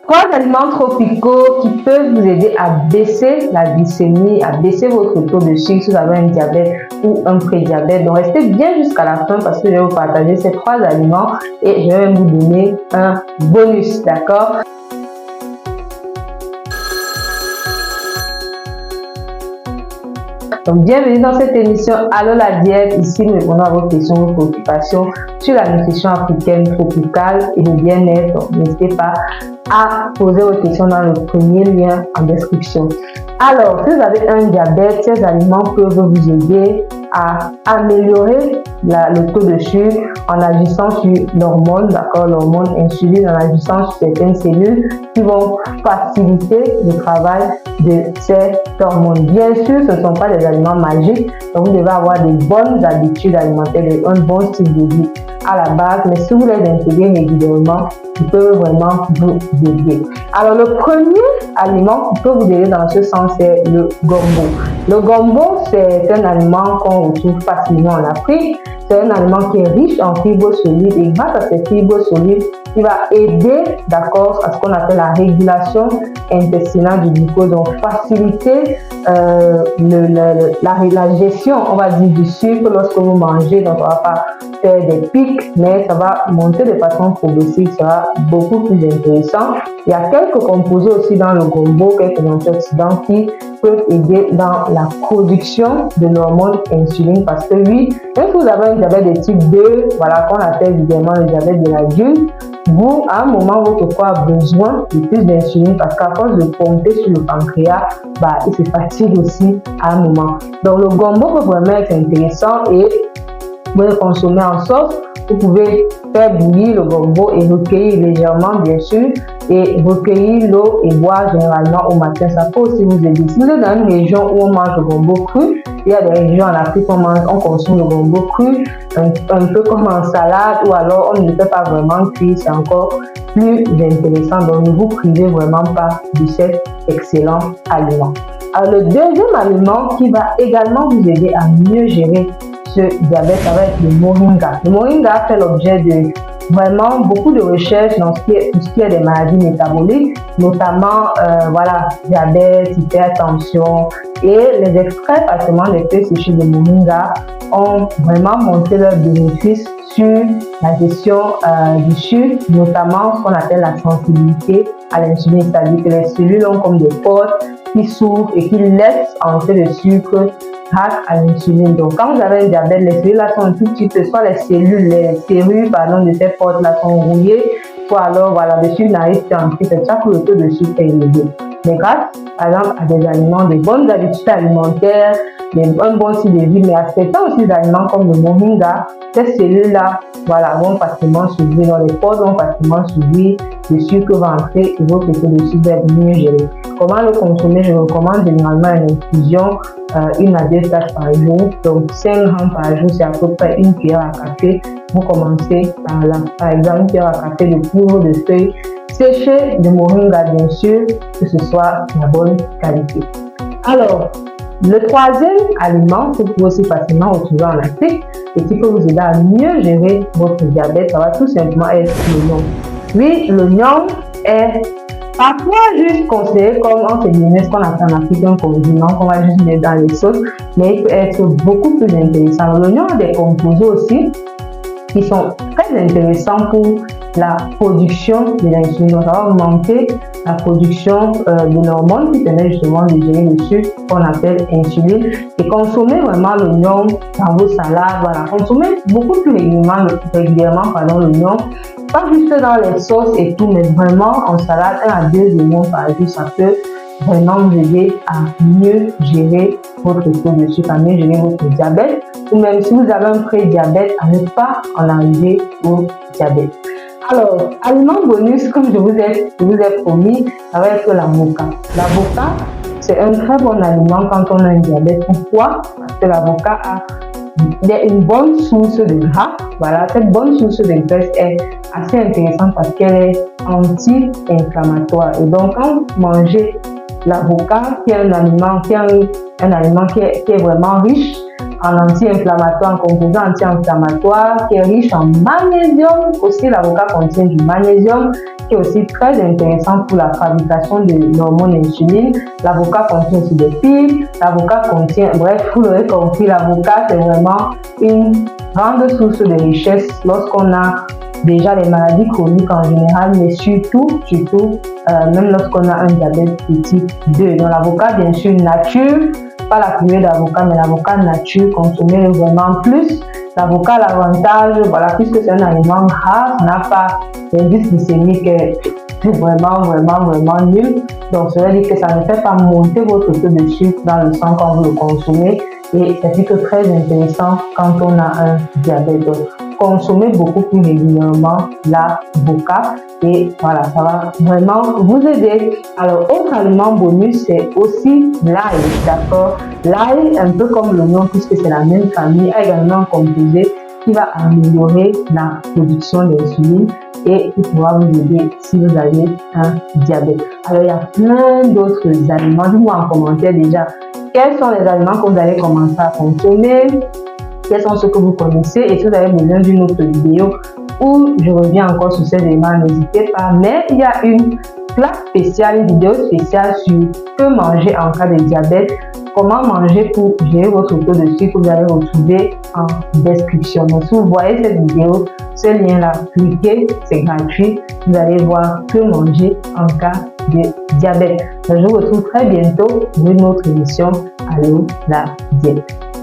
Trois aliments tropicaux qui peuvent vous aider à baisser la glycémie, à baisser votre taux de sucre si vous avez un diabète ou un prédiabète. Donc restez bien jusqu'à la fin parce que je vais vous partager ces trois aliments et je vais vous donner un bonus, d'accord? Donc, bienvenue dans cette émission Allô la diète. Ici, nous répondons à vos questions, vos préoccupations sur la nutrition africaine tropicale et le bien-être. Donc, n'hésitez pas à poser vos questions dans le premier lien en description. Alors, si vous avez un diabète, ces aliments peuvent vous aider à améliorer le taux de sucre en agissant sur l'hormone, d'accord, l'hormone insuline, en agissant sur certaines cellules qui vont faciliter le travail de cette hormone. Bien sûr, ce ne sont pas des aliments magiques, donc vous devez avoir des bonnes habitudes alimentaires, un bon style de vie à la base, mais si vous les intégrez régulièrement, ils peuvent vraiment vous aider. Alors, le premier aliment qui peut vous aider dans ce sens, c'est le gombo. Le gombo, c'est un aliment qu'on retrouve facilement en Afrique. C'est un aliment qui est riche en fibres solides et grâce à ces fibres solides, il va aider, d'accord, à ce qu'on appelle la régulation intestinale du glucose, donc faciliter la gestion, on va dire, du sucre lorsque vous mangez. Donc, on ne va pas faire des pics, mais ça va monter de façon progressive, ça sera beaucoup plus intéressant. Il y a quelques composés aussi dans le gombo, quelques antioxydants qui peuvent aider dans la production de l'hormone insuline parce que oui, même si vous avez un diabète de type 2, voilà, qu'on appelle évidemment le diabète de l'adulte, vous, à un moment, votre corps a besoin de plus d'insuline parce qu'à force de pomper sur le pancréas, il se fatigue aussi à un moment. Donc, le gombo peut vraiment être intéressant et vous pouvez le consommer en sauce. Vous pouvez faire bouillir le gombo et recueillir légèrement, bien sûr, et recueillir l'eau et boire généralement au matin. Ça peut aussi vous aider. Si vous êtes dans une région où on mange le gombo cru, il y a des régions en Afrique où on consomme le gombo cru, un peu comme en salade, ou alors on ne le fait pas vraiment cuire, c'est encore plus intéressant. Donc, ne vous privez vraiment pas de cet excellent aliment. Alors, le deuxième aliment qui va également vous aider à mieux gérer ce diabète, ça va être le moringa. Le moringa fait l'objet de vraiment beaucoup de recherches dans tout ce qui est des maladies métaboliques, notamment diabète, hypertension, et les extraits facilement des feuilles séchées de moringa ont vraiment montré leurs bénéfices sur la gestion du sucre, notamment ce qu'on appelle la sensibilité à l'insuline, c'est-à-dire que les cellules ont comme des portes qui s'ouvrent et qui laissent entrer le sucre grâce à l'insuline. Donc, quand vous avez un diabète, les cellules là sont un tout petit peu, soit les serrues de ces portes là sont rouillées, soit alors, le sucre n'arrive plus à entrer, c'est ça que le taux de sucre est élevé. Mais grâce, par exemple, à des aliments, des bonnes habitudes alimentaires, un bon style de vie, mais acceptant aussi des aliments comme le moringa, ces cellules-là, vont facilement s'ouvrir, dans les portes vont facilement s'ouvrir, le sucre va entrer et votre taux de sucre va être mieux géré. Comment le consommer? Je recommande généralement une infusion, 1 à 2 tasses par jour. Donc 5 grammes par jour, c'est à peu près 1 cuillère à café. Vous commencez par exemple 1 cuillère à café de poudre de feuilles séchées de moringa, bien sûr, que ce soit de la bonne qualité. Alors, le troisième aliment que vous pouvez aussi facilement retrouver en Afrique et qui peut vous aider à mieux gérer votre diabète, ça va tout simplement être l'oignon. Oui, l'oignon est parfois juste considéré comme ce qu'on appelle en Afrique un condiment qu'on va juste mettre dans les sauces, mais il peut être beaucoup plus intéressant. L'oignon a des composés aussi qui sont très intéressants pour la production de l'insuline. Donc, ça va augmenter la production de l'hormone qui permet justement de gérer le sucre qu'on appelle insuline. Et consommer vraiment l'oignon dans vos salades, consommer beaucoup plus régulièrement l'oignon, pas juste dans les sauces et tout, mais vraiment en salade, 1 à 2 oignons par jour, ça peut vraiment vous aider à mieux gérer votre taux de sucre, à mieux gérer votre diabète, ou même si vous avez un prédiabète, à ne pas en arriver au diabète. Alors, aliment bonus, comme je vous ai promis, ça va être l'avocat. L'avocat, c'est un très bon aliment quand on a un diabète. Pourquoi? Parce que l'avocat a une bonne source de gras. Cette bonne source de graisse est assez intéressante parce qu'elle est anti-inflammatoire. Et donc, quand vous mangez l'avocat, qui est un aliment qui est vraiment riche en anti-inflammatoire, en composants anti-inflammatoires, qui est riche en magnésium. Aussi, l'avocat contient du magnésium, qui qui est aussi très intéressant pour la fabrication de l'hormone insuline. L'avocat contient aussi des fibres, l'avocat contient, bref, vous l'aurez compris, l'avocat c'est vraiment une grande source de richesse lorsqu'on a déjà les maladies chroniques en général, mais surtout, même lorsqu'on a un diabète de type 2. Donc l'avocat, bien sûr, nature, pas la purée d'avocat, mais l'avocat nature, consommer vraiment plus. L'avocat, l'avantage, voilà, puisque c'est un aliment gras, ça n'a pas l'indice glycémique vraiment nul. Donc ça veut dire que ça ne fait pas monter votre taux de sucre dans le sang quand vous le consommez. Et c'est plutôt très intéressant quand on a un diabète. Donc, consommez beaucoup plus régulièrement l'avocat et voilà, ça va vraiment vous aider. Alors, autre aliment bonus, c'est aussi l'ail, d'accord? L'ail, un peu comme le nom, puisque c'est la même famille, a également un composé qui va améliorer la production d'insuline et qui pourra vous aider si vous avez un diabète. Alors, il y a plein d'autres aliments. Dites-moi en commentaire déjà quels sont les aliments que vous allez commencer à consommer, quels sont ceux que vous connaissez, et si vous avez besoin d'une autre vidéo où je reviens encore sur ces éléments, n'hésitez pas. Mais il y a une classe spéciale, une vidéo spéciale sur que manger en cas de diabète, comment manger pour gérer votre taux de sucre, vous allez retrouver en description. Donc si vous voyez cette vidéo, ce lien-là, cliquez, c'est gratuit, vous allez voir que manger en cas de diabète. Donc, je vous retrouve très bientôt pour une autre émission. Allô, la diète.